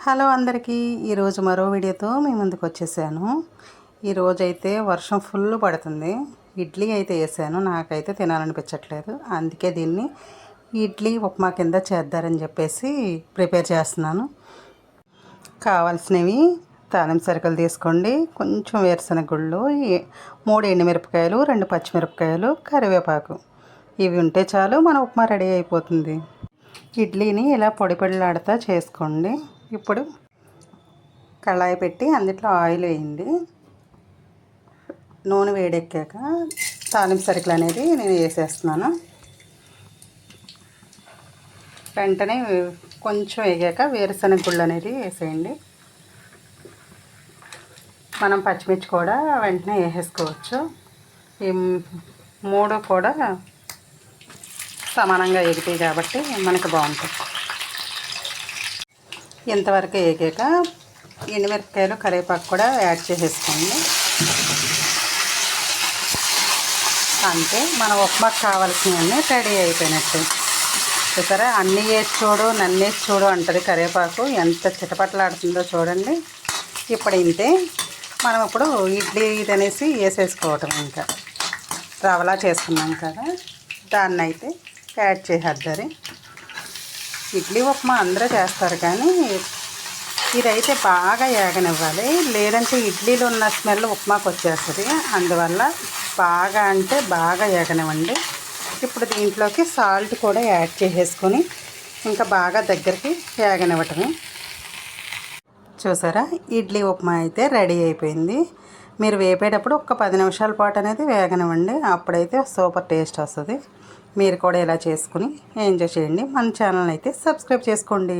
Hello అందరికీ, ఈరోజు మరో వీడియోతో మీ ముందుకు వచ్చేసాను. ఈరోజైతే వర్షం ఫుల్ పడుతుంది. ఇడ్లీ అయితే వేసాను, నాకైతే తినాలనిపించట్లేదు. అందుకే దీన్ని ఇడ్లీ ఉప్మా కింద చేద్దారని చెప్పేసి ప్రిపేర్ చేస్తున్నాను. కావాల్సినవి తాలింపు సరుకులు తీసుకోండి. కొంచెం వేరుశనగ గుళ్ళు, 3 ఎండుమిరపకాయలు, 2 పచ్చిమిరపకాయలు, కరివేపాకు. ఇవి ఉంటే చాలు, మన ఉప్మా రెడీ అయిపోతుంది. ఇడ్లీని ఇలా పొడి పొడిలాడుతూ చేసుకోండి. ఇప్పుడు కళాయి పెట్టి అందులో ఆయిల్ వేయండి. నూనె వేడెక్కాక తాలింపు సరుకులు అనేది నేను వేసేస్తున్నాను. వెంటనే కొంచెం వేగాక వేరుశనగ గుళ్ళు అనేది వేసేయండి. మనం పచ్చిమిర్చి కూడా వెంటనే వేసేసుకోవచ్చు. ఈ 3 కూడా సమానంగా ఎగుతాయి కాబట్టి మనకు బాగుంటుంది. ఇంతవరకు వేగాక ఎండుమిరపకాయలు, కరివేపాకు కూడా యాడ్ చేసేసుకోండి. అంతే, మన ఉప్మాకు కావాల్సినవన్నీ రెడీ అయిపోయినట్టు. చూసారా, అన్నీ వేసి చూడు, నన్ను వేసి చూడు అంటుంది కరివేపాకు. ఎంత చిటపటలాడుతుందో చూడండి. ఇప్పుడు ఇంతే, మనం ఇప్పుడు ఇడ్లీ అనేసి వేసేసుకోవటం. ఇంకా రవలా చేసుకున్నాం కదా, దాన్ని అయితే యాడ్ చేసేద్దారు. ఇడ్లీ ఉప్మా అందరూ చేస్తారు, కానీ ఇదైతే బాగా ఏగనివ్వాలి, లేదంటే ఇడ్లీలో ఉన్న స్మెల్ ఉప్మాకు వచ్చేస్తుంది. అందువల్ల బాగా అంటే బాగా ఏగనివ్వండి. ఇప్పుడు దీంట్లోకి సాల్ట్ కూడా యాడ్ చేసేసుకొని ఇంకా బాగా దగ్గరికి ఏగనివ్వటమే. చూసారా, ఇడ్లీ ఉప్మా అయితే రెడీ అయిపోయింది. మీరు వేపేటప్పుడు ఒక 10 నిమిషాల పాటు అనేది వేగనివ్వండి, అప్పుడైతే సూపర్ టేస్ట్ వస్తుంది. మీరు కూడా ఇలా చేసుకుని ఎంజాయ్ చేయండి. మన ఛానల్ అయితే సబ్స్క్రైబ్ చేసుకోండి.